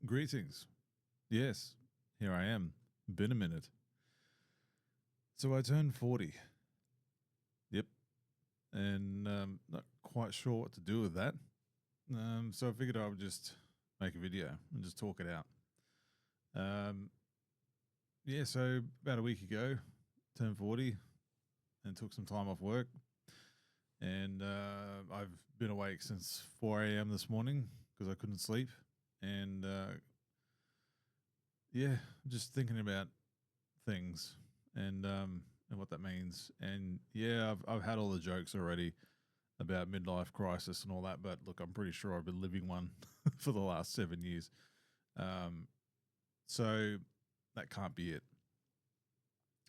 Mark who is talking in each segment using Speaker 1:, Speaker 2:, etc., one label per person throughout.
Speaker 1: Greetings. Yes, here I am. Been a minute. So I turned 40. Yep. And not quite sure what to do with that. So I figured I would just make a video and just talk it out. So about a week ago, turned 40 and took some time off work. And I've been awake since 4 a.m. this morning because I couldn't sleep. And just thinking about things and what that means. And I've had all the jokes already about midlife crisis and all that, but look, I'm pretty sure I've been living one for the last 7 years. So that can't be it.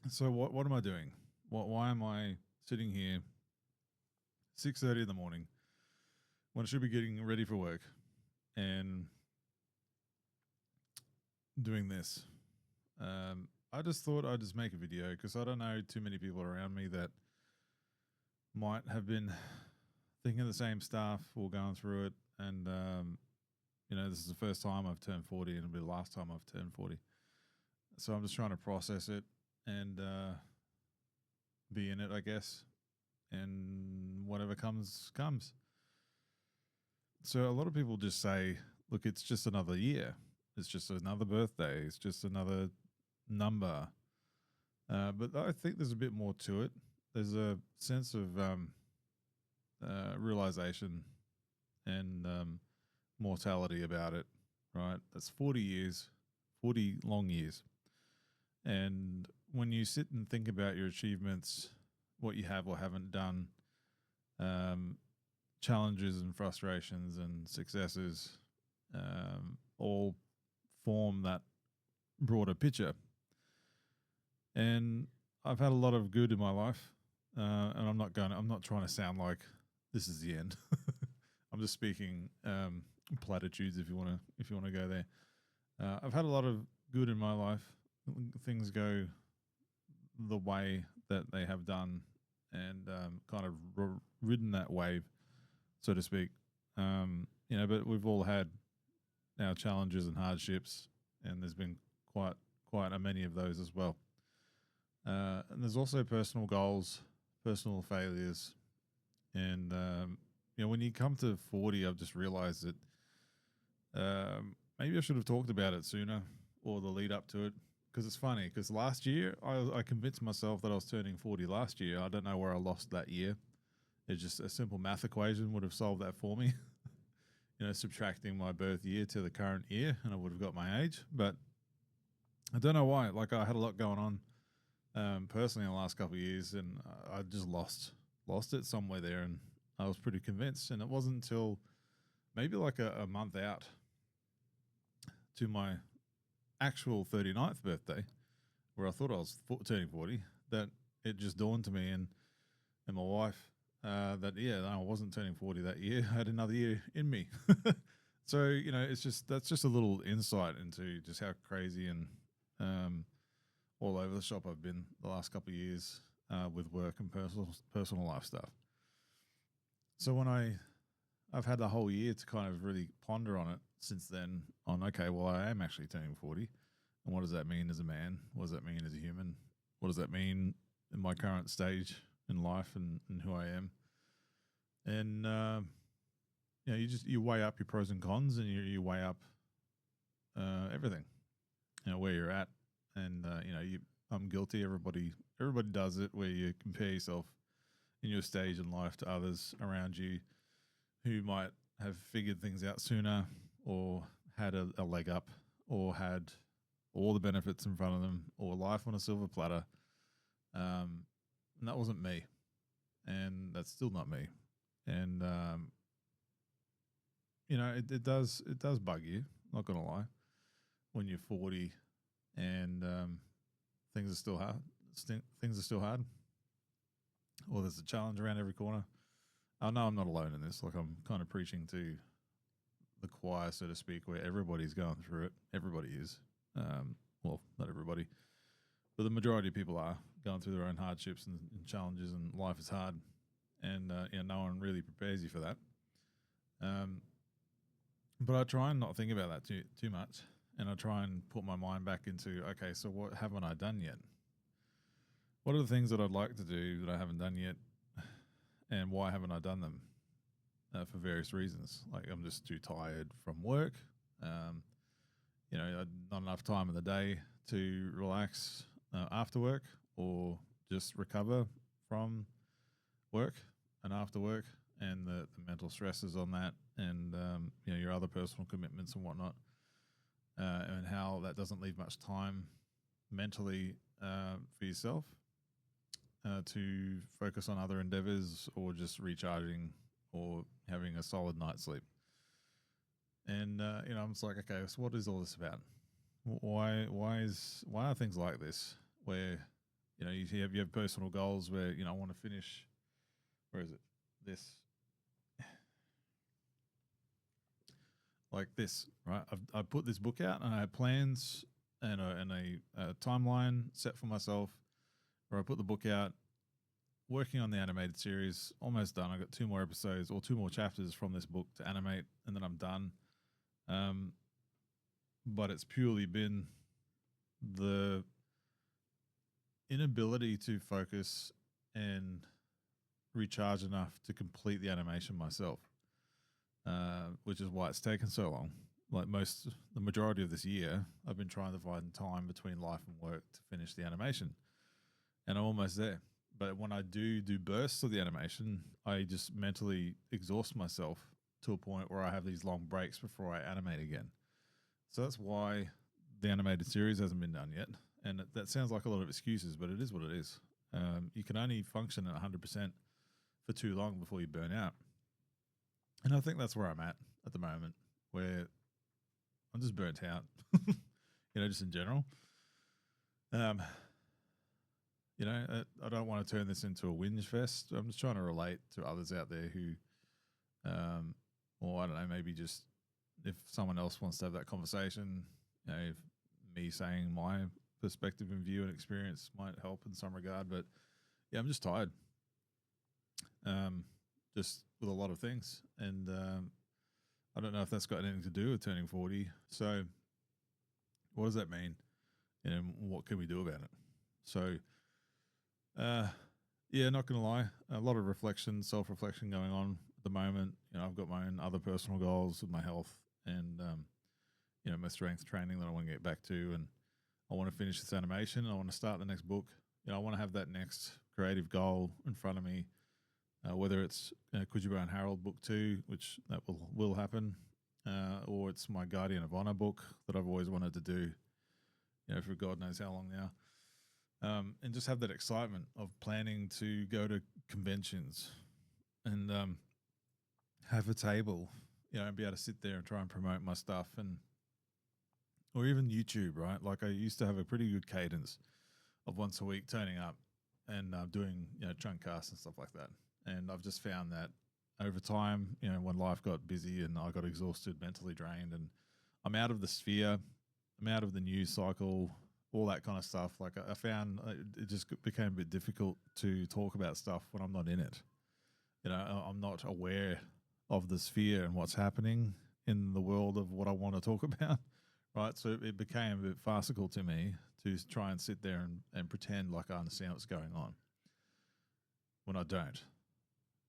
Speaker 1: So what am I doing? Why am I sitting here 6:30 in the morning when I should be getting ready for work and doing this? I just thought I'd just make a video because I don't know too many people around me that might have been thinking the same stuff or going through it. And, this is the first time I've turned 40 and it'll be the last time I've turned 40. So I'm just trying to process it and be in it, I guess. And whatever comes, comes. So a lot of people just say, look, it's just another year. It's just another birthday. It's just another number. But I think there's a bit more to it. There's a sense of realization and mortality about it, right? That's 40 years, 40 long years. And when you sit and think about your achievements, what you have or haven't done, challenges and frustrations and successes, all form that broader picture. And I've had a lot of good in my life, and I'm not trying to sound like this is the end. I'm just speaking platitudes if you want to go there. I've had a lot of good in my life. Things go the way that they have done, and kind of ridden that wave, so to speak. But we've all had our challenges and hardships, and there's been quite a many of those as well. And there's also personal goals, personal failures, and when you come to 40, I've just realized that maybe I should have talked about it sooner or the lead up to it. Because it's funny, because last year I convinced myself that I was turning 40 last year. I don't know where I lost that year. It's just a simple math equation would have solved that for me. Subtracting my birth year to the current year, and I would have got my age. But I don't know why. Like, I had a lot going on personally in the last couple of years, and I just lost it somewhere there, and I was pretty convinced. And it wasn't until maybe like a month out to my actual 39th birthday, where I thought I was turning 40, that it just dawned to me and my wife that I wasn't turning 40 that year. I had another year in me. So that's just a little insight into just how crazy and all over the shop I've been the last couple of years with work and personal life stuff. So when I've had the whole year to kind of really ponder on it since then, on, okay, well, I am actually turning 40. And what does that mean as a man? What does that mean as a human? What does that mean in my current stage in life and who I am? And, you weigh up your pros and cons, and you weigh up everything, where you're at. And, I'm guilty. Everybody does it, where you compare yourself in your stage in life to others around you who might have figured things out sooner, or had a leg up, or had all the benefits in front of them, or life on a silver platter. And that wasn't me. And that's still not me. And, it does bug you, not going to lie, when you're 40 and things are still hard. Things are still hard. Or there's a challenge around every corner. I know I'm not alone in this. Like, I'm kind of preaching to the choir, so to speak, where everybody's going through it. Everybody is. Well, not everybody, but the majority of people are going through their own hardships and challenges, and life is hard. And no one really prepares you for that. But I try and not think about that too much, and I try and put my mind back into, okay, so what haven't I done yet? What are the things that I'd like to do that I haven't done yet, and why haven't I done them? For various reasons, like I'm just too tired from work. Not enough time in the day to relax after work, or just recover from work and after work, and the mental stresses on that, and your other personal commitments and whatnot, and how that doesn't leave much time mentally for yourself to focus on other endeavors, or just recharging, or having a solid night's sleep. And I'm just like, okay, so what is all this about? Why are things like this, where you have personal goals where I want to finish, where is it, this, like this, right? I put this book out, and I had plans and a timeline set for myself, where I put the book out, working on the animated series, almost done. I got 2 more episodes, or 2 more chapters from this book to animate, and then I'm done. But it's purely been the inability to focus and recharge enough to complete the animation myself, which is why it's taken so long. Like the majority of this year, I've been trying to find time between life and work to finish the animation, and I'm almost there. But when I do bursts of the animation, I just mentally exhaust myself to a point where I have these long breaks before I animate again. So that's why the animated series hasn't been done yet. And that sounds like a lot of excuses, but it is what it is. You can only function at 100% for too long before you burn out. And I think that's where I'm at the moment, where I'm just burnt out, just in general. I don't want to turn this into a whinge fest. I'm just trying to relate to others out there who, or I don't know, maybe just if someone else wants to have that conversation, if me saying my perspective and view and experience might help in some regard. But yeah, I'm just tired, just with a lot of things. And I don't know if that's got anything to do with turning 40. So what does that mean? And what can we do about it? So, not going to lie, a lot of reflection, self-reflection going on at the moment. I've got my own other personal goals with my health and, my strength training that I want to get back to. And I want to finish this animation. I want to start the next book. I want to have that next creative goal in front of me, whether it's Kujibo and Harold book 2, which that will happen, or it's my Guardian of Honor book that I've always wanted to do, for God knows how long now. And just have that excitement of planning to go to conventions and have a table, and be able to sit there and try and promote my stuff, or even YouTube, right? Like I used to have a pretty good cadence of once a week turning up and doing, chunk casts and stuff like that. And I've just found that over time, when life got busy and I got exhausted, mentally drained, and I'm out of the sphere, I'm out of the news cycle, all that kind of stuff. Like I found it just became a bit difficult to talk about stuff when I'm not in it. I'm not aware of the sphere and what's happening in the world of what I want to talk about, right? So it became a bit farcical to me to try and sit there and pretend like I understand what's going on when I don't,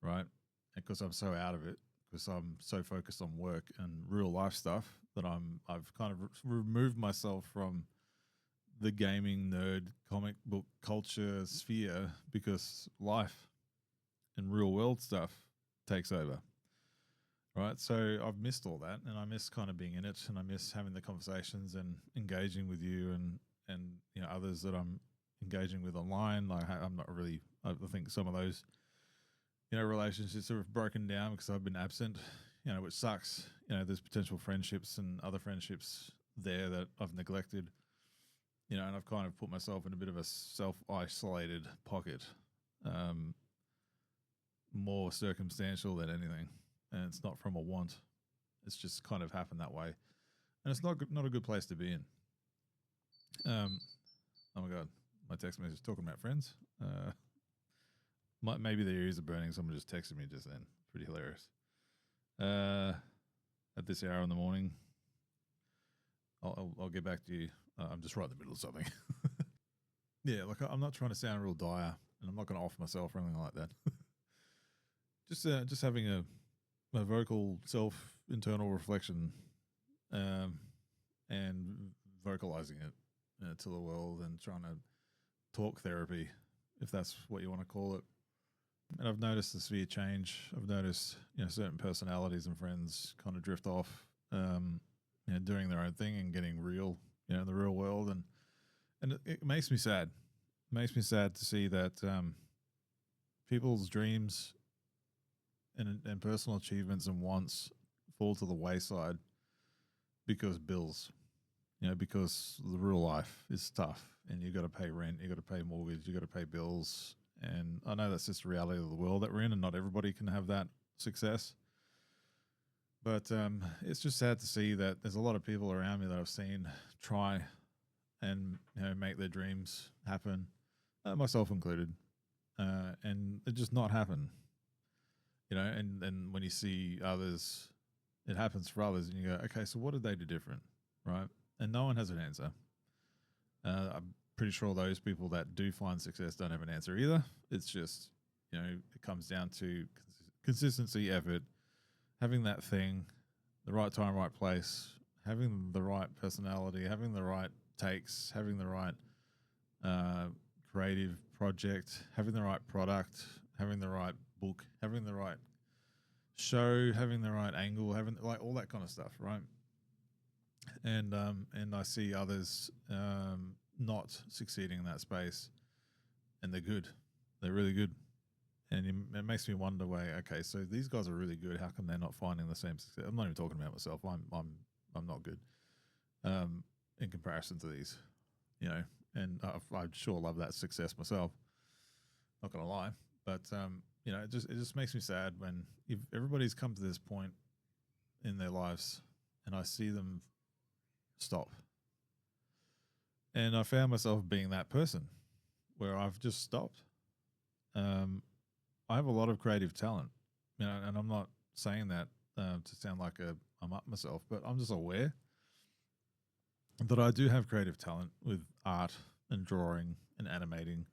Speaker 1: right? Because I'm so out of it, because I'm so focused on work and real life stuff that I've kind of removed myself from the gaming nerd comic book culture sphere, because life and real world stuff takes over, right? So I've missed all that, and I miss kind of being in it, and I miss having the conversations and engaging with you and others that I'm engaging with online. Like I'm not really, I think some of those relationships have broken down because I've been absent, which sucks. There's potential friendships and other friendships there that I've neglected, and I've kind of put myself in a bit of a self-isolated pocket, more circumstantial than anything. And it's not from a want. It's just kind of happened that way. And it's not a good place to be in. Oh my God, my text message talking about friends. Maybe their ears are burning. Someone just texted me just then. Pretty hilarious. at this hour in the morning. I'll get back to you. I'm just right in the middle of something. Yeah, like I'm not trying to sound real dire, and I'm not going to off myself or anything like that. Just having a vocal internal reflection, and vocalizing it to the world, and trying to talk therapy, if that's what you want to call it. And I've noticed the severe change. I've noticed, certain personalities and friends kind of drift off, doing their own thing and getting real, in the real world. And it makes me sad. It makes me sad to see that people's dreams and personal achievements and wants fall to the wayside because bills, because the real life is tough, and you got to pay rent, you got to pay mortgage, you got to pay bills. And I know that's just the reality of the world that we're in, and not everybody can have that success. But it's just sad to see that there's a lot of people around me that I've seen try and make their dreams happen, myself included, and it just not happen. And when you see others, it happens for others, and you go, okay, so what did they do different, right? And no one has an answer. I'm pretty sure those people that do find success don't have an answer either. It's just, it comes down to consistency, effort, having that thing, the right time, right place, having the right personality, having the right takes, having the right creative project, having the right product, having the right book, having the right show, having the right angle, having like all that kind of stuff, right? And I see others not succeeding in that space, and they're good, they're really good, and it makes me wonder, okay, so these guys are really good. How come they're not finding the same success? I'm not even talking about myself. I'm not good in comparison to these, and I sure love that success myself. Not gonna lie, but it just makes me sad when if everybody's come to this point in their lives, and I see them stop. And I found myself being that person where I've just stopped. I have a lot of creative talent, and I'm not saying that to sound like I'm up myself, but I'm just aware that I do have creative talent with art and drawing and animating,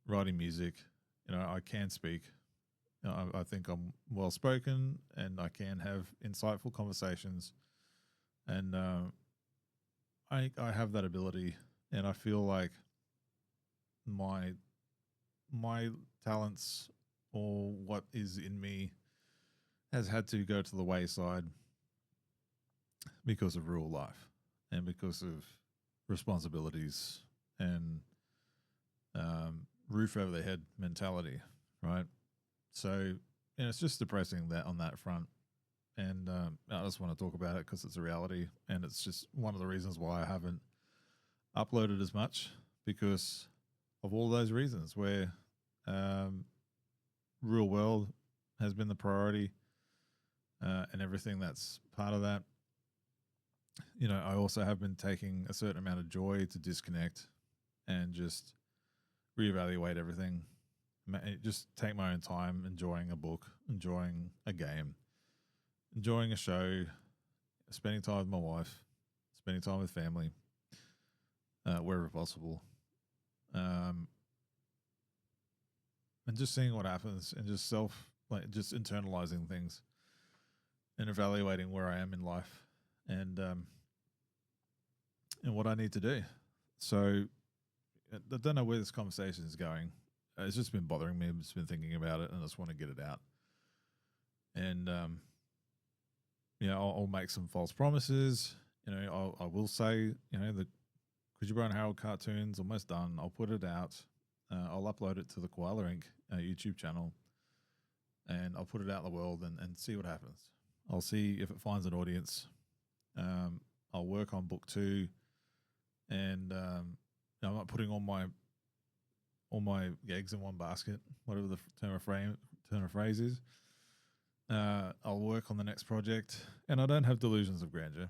Speaker 1: writing music. I can speak. I think I'm well spoken, and I can have insightful conversations, and I have that ability, and I feel like my talents or what is in me has had to go to the wayside because of real life and because of responsibilities and roof over the head mentality, right? So it's just depressing that on that front. And I just want to talk about it because it's a reality, and it's just one of the reasons why I haven't uploaded as much, because of all those reasons where real world has been the priority, and everything that's part of that. I also have been taking a certain amount of joy to disconnect and just reevaluate everything. Just take my own time, enjoying a book, enjoying a game, enjoying a show, spending time with my wife, spending time with family, wherever possible. And just seeing what happens, and just just internalizing things and evaluating where I am in life, and what I need to do. So I don't know where this conversation is going. It's just been bothering me. I've just been thinking about it, and I just want to get it out. And I'll make some false promises. I will say, the Coogee and Harold cartoon's almost done. I'll put it out. I'll upload it to the Koala Inc. YouTube channel, and I'll put it out in the world and see what happens. I'll see if it finds an audience. I'll work on book 2, and I'm not putting all my eggs in one basket, whatever the term of phrase is. I'll work on the next project, and I don't have delusions of grandeur.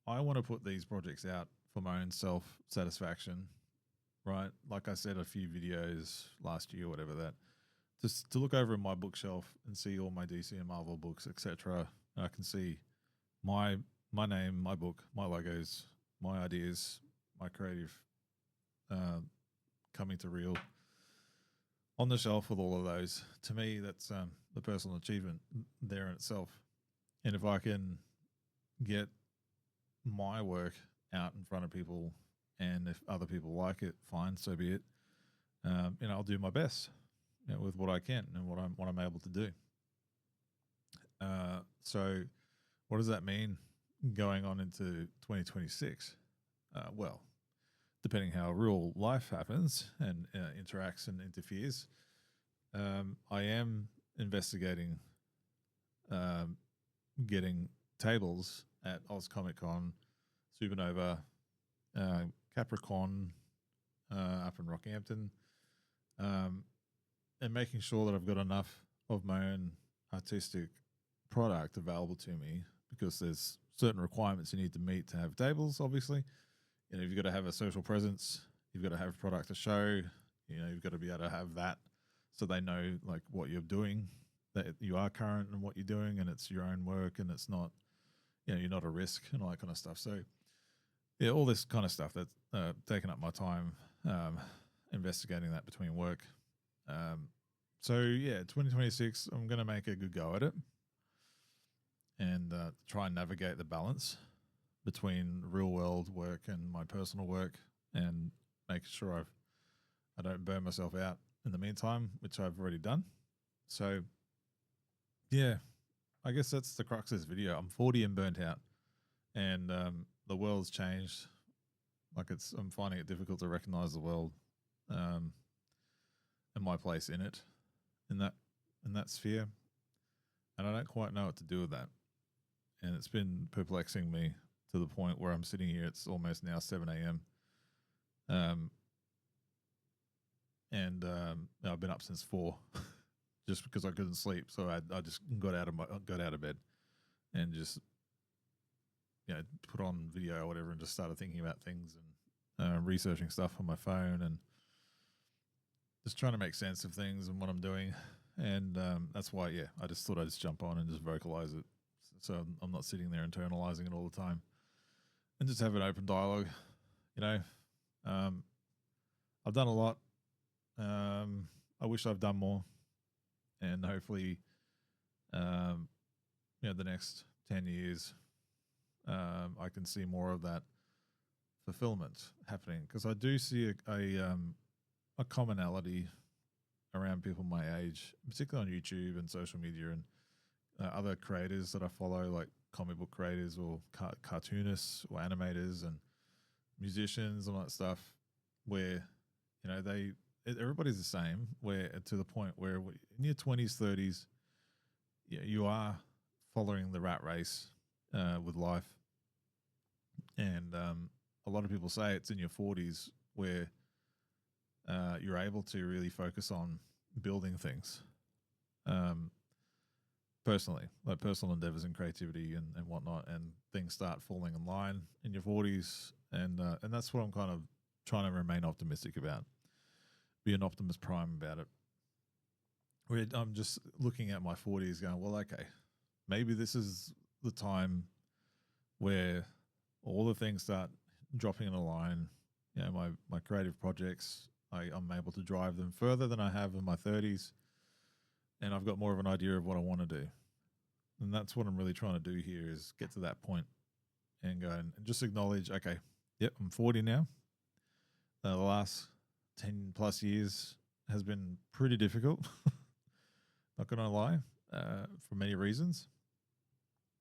Speaker 1: I want to put these projects out for my own self-satisfaction, right? Like I said, a few videos last year, whatever that, just to look over in my bookshelf and see all my DC and Marvel books, etc. I can see my name, my book, my logos, my ideas, my creative coming to real on the shelf with all of those. To me, that's the personal achievement there in itself. And if I can get my work out in front of people, and if other people like it, fine, so be it. I'll do my best with what I can and what I'm able to do. So what does that mean going on into 2026? Well, depending how real life happens and interacts and interferes, I am investigating getting tables at Oz Comic Con, Supernova, Capricorn up in Rockhampton, and making sure that I've got enough of my own artistic product available to me, because there's certain requirements you need to meet to have tables, obviously. You've got to have a social presence, you've got to have product to show, you've got to be able to have that so they know like what you're doing, that you are current in what you're doing and it's your own work and it's not, you're not a risk and all that kind of stuff. So yeah, all this kind of stuff that's taken up my time investigating that between work. So yeah, 2026, I'm going to make a good go at it and try and navigate the balance between real world work and my personal work, and make sure I don't burn myself out in the meantime, which I've already done. So yeah, I guess that's the crux of this video. I'm 40 and burnt out, and the world's changed. Like I'm finding it difficult to recognize the world and my place in it, in that sphere, and I don't quite know what to do with that. And it's been perplexing me to the point where I'm sitting here. It's almost now 7 a.m. I've been up since 4, just because I couldn't sleep. So I just got out of bed, and just put on video or whatever, and just started thinking about things and researching stuff on my phone, and just trying to make sense of things and what I'm doing. And that's why, I just thought I'd just jump on and just vocalize it, so I'm not sitting there internalizing it all the time, and just have an open dialogue. I've done a lot. I wish I've done more, and hopefully, the next 10 years, I can see more of that fulfillment happening, because I do see a commonality around people my age, particularly on YouTube and social media, and other creators that I follow, like comic book creators or cartoonists or animators and musicians and all that stuff, where everybody's the same, where to the point where in your 20s, 30s, you are following the rat race with life. And a lot of people say it's in your 40s where you're able to really focus on building things personally, like personal endeavors and creativity and whatnot, and things start falling in line in your 40s. And that's what I'm kind of trying to remain optimistic about, be an Optimus Prime about it. Where I'm just looking at my 40s going, well, okay, maybe this is the time where all the things start dropping in a line. My creative projects, I'm able to drive them further than I have in my 30s, and I've got more of an idea of what I want to do. And that's what I'm really trying to do here, is get to that point and go and just acknowledge, okay, yep, I'm 40 now. The last 10 plus years has been pretty difficult. Not going to lie, for many reasons.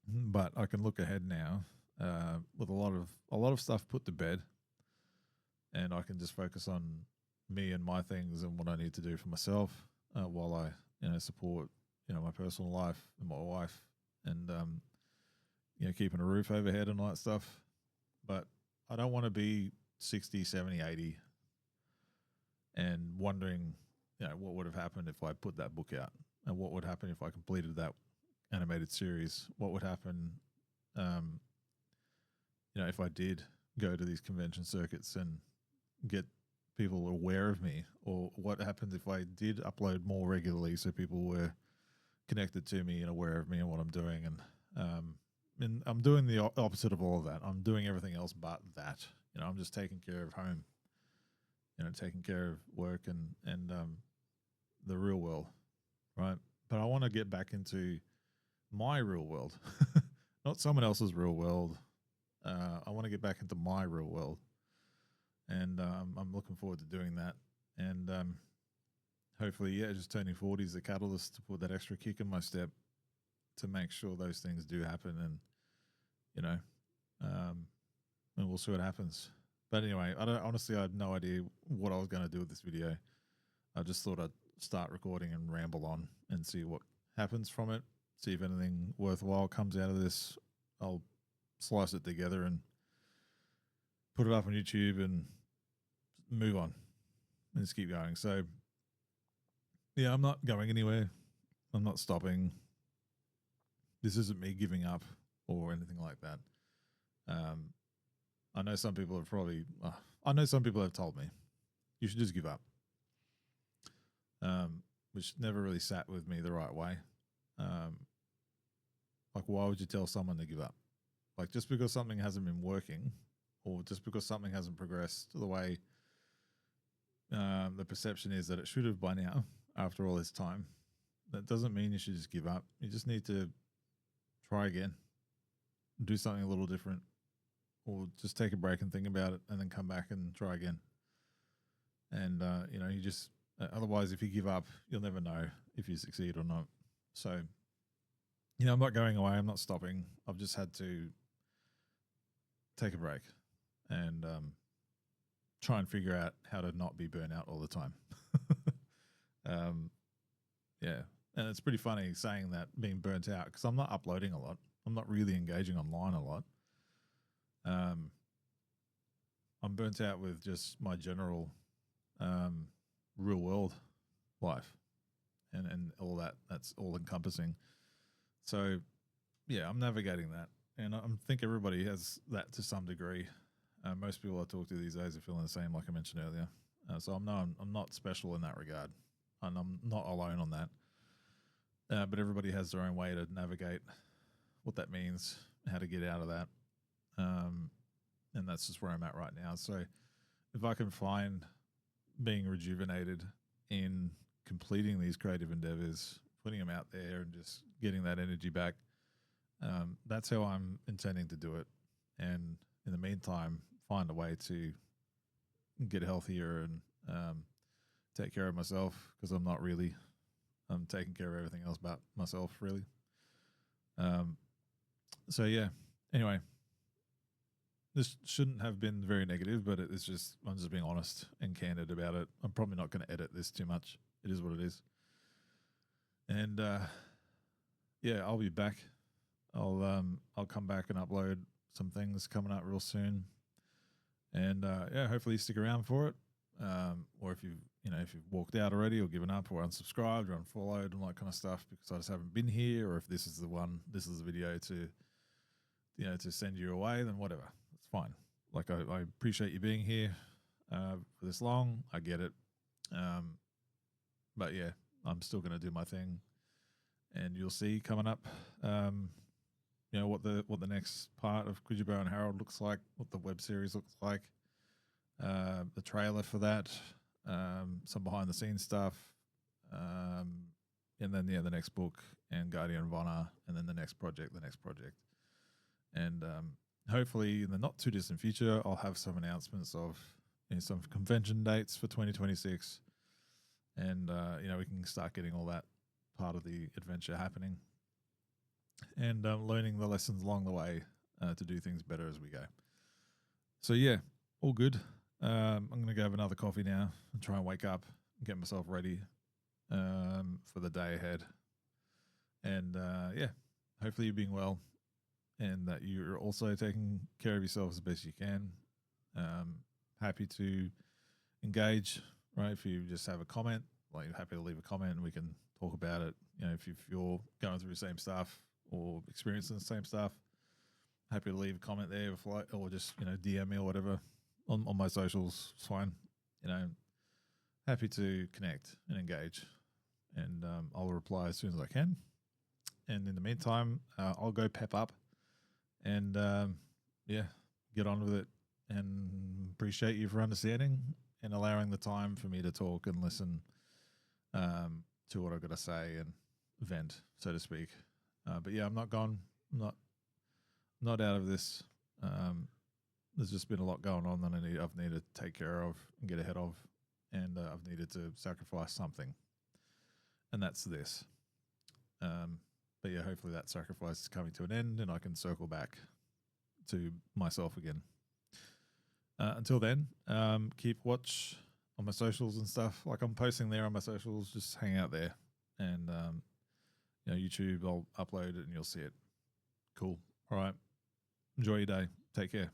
Speaker 1: But I can look ahead now with a lot of stuff put to bed, and I can just focus on me and my things and what I need to do for myself while I support my personal life and my wife, and keeping a roof overhead and all that stuff. But I don't want to be 60, 70, 80 and wondering what would have happened if I put that book out, and what would happen if I completed that animated series, what would happen if I did go to these convention circuits and get people aware of me, or what happens if I did upload more regularly so people were connected to me and aware of me and what I'm doing. And I'm doing the opposite of all of that. I'm doing everything else but that. I'm just taking care of home. Taking care of work and the real world, right? But I want to get back into my real world, not someone else's real world. I want to get back into my real world, and I'm looking forward to doing that. And hopefully, just turning 40 is the catalyst to put that extra kick in my step to make sure those things do happen. And and we'll see what happens. But anyway, I had no idea what I was going to do with this video. I just thought I'd start recording and ramble on and see what happens from it. See if anything worthwhile comes out of this. I'll slice it together and put it up on YouTube and move on and just keep going. So yeah, I'm not going anywhere. I'm not stopping. This isn't me giving up or anything like that. I know some people have told me you should just give up, which never really sat with me the right way. Like, why would you tell someone to give up? Like, just because something hasn't been working or just because something hasn't progressed the way the perception is that it should have by now after all this time, that doesn't mean you should just give up. You just need to try again, do something a little different, or just take a break and think about it and then come back and try again. And, you just, otherwise, if you give up, you'll never know if you succeed or not. So, I'm not going away. I'm not stopping. I've just had to take a break and try and figure out how to not be burnt out all the time. Yeah. And it's pretty funny saying that, being burnt out, because I'm not uploading a lot. I'm not really engaging online a lot. I'm burnt out with just my general real world life and all that. That's all encompassing. So yeah, I'm navigating that, and I think everybody has that to some degree. Most people I talk to these days are feeling the same, like I mentioned earlier. So I'm not special in that regard, and I'm not alone on that. But everybody has their own way to navigate what that means, how to get out of that. And that's just where I'm at right now. So if I can find being rejuvenated in completing these creative endeavors, putting them out there and just getting that energy back, that's how I'm intending to do it. And in the meantime, find a way to get healthier and take care of myself, because I'm not really. I'm taking care of everything else but myself, really. So yeah, anyway, this shouldn't have been very negative, but it's just, I'm just being honest and candid about it. I'm probably not going to edit this too much. It is what it is. And yeah, I'll be back. I'll come back and upload some things coming up real soon. And yeah, hopefully you stick around for it. Or if you've walked out already or given up or unsubscribed or unfollowed and all that kind of stuff because I just haven't been here, or if this is the video to send you away, then whatever. It's fine. Like, I appreciate you being here for this long. I get it. But yeah, I'm still going to do my thing, and you'll see coming up, what the next part of Coogee Bow and Harold looks like, what the web series looks like, the trailer for that, some behind the scenes stuff, and then the next book and Guardian of Honor, and then the next project, and hopefully in the not too distant future, I'll have some announcements of some convention dates for 2026, and we can start getting all that part of the adventure happening, and learning the lessons along the way to do things better as we go. So yeah, all good. I'm going to go have another coffee now and try and wake up and get myself ready for the day ahead. And yeah, hopefully you're being well and that you're also taking care of yourself as best you can. Happy to engage, right? If you just have a comment, like, you're happy to leave a comment and we can talk about it. If you're going through the same stuff or experiencing the same stuff, happy to leave a comment there or just, DM me or whatever on my socials. It's fine. Happy to connect and engage, and I'll reply as soon as I can. And in the meantime, I'll go pep up And yeah, get on with it. And appreciate you for understanding and allowing the time for me to talk and listen to what I've got to say and vent, so to speak. But yeah, I'm not gone. I'm not out of this. There's just been a lot going on that I've needed to take care of and get ahead of, and I've needed to sacrifice something, and that's this. But yeah, hopefully that sacrifice is coming to an end, and I can circle back to myself again. Until then, keep watch on my socials and stuff. Like, I'm posting there on my socials. Just hang out there, and YouTube, I'll upload it and you'll see it. Cool. All right. Enjoy your day. Take care.